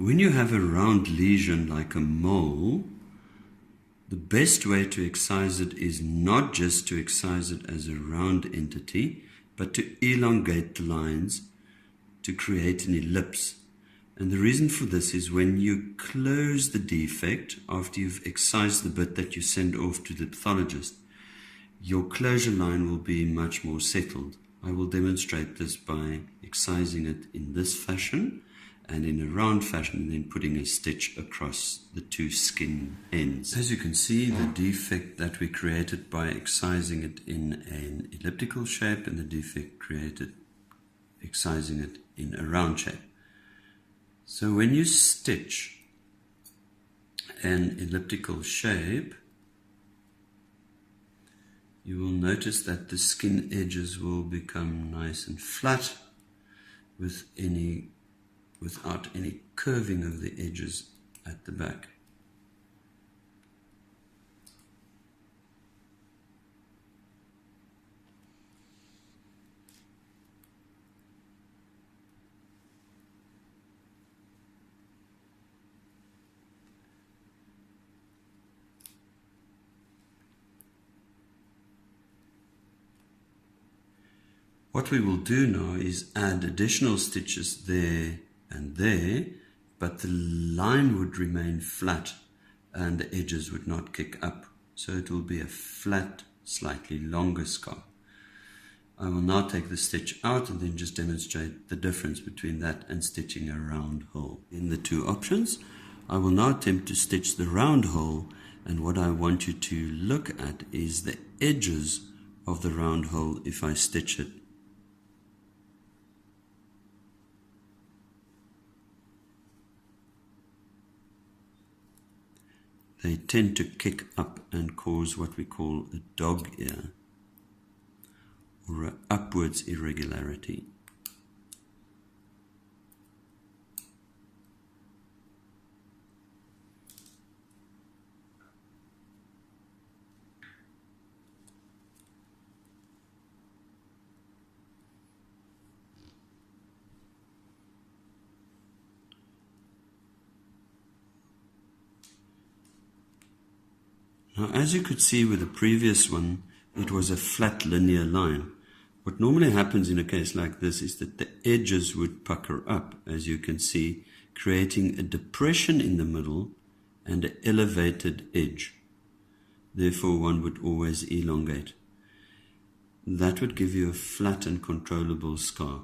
When you have a round lesion like a mole, the best way to excise it is not just to excise it as a round entity, but to elongate the lines to create an ellipse. And the reason for this is when you close the defect after you've excised the bit that you send off to the pathologist, your closure line will be much more settled. I will demonstrate this by excising it in this fashion and in a round fashion, and then putting a stitch across the two skin ends. As you can see, the defect that we created by excising it in an elliptical shape and the defect created excising it in a round shape. So when you stitch an elliptical shape, you will notice that the skin edges will become nice and flat without any curving of the edges at the back. What we will do now is add additional stitches there and there, but the line would remain flat and the edges would not kick up. So it will be a flat, slightly longer scar. I will now take the stitch out and then just demonstrate the difference between that and stitching a round hole. In the two options, I will now attempt to stitch the round hole, and what I want you to look at is the edges of the round hole if I stitch it. They tend to kick up and cause what we call a dog ear, or an upwards irregularity. Now, as you could see with the previous one, it was a flat linear line. What normally happens in a case like this is that the edges would pucker up, as you can see, creating a depression in the middle and an elevated edge. Therefore, one would always elongate. That would give you a flat and controllable scar.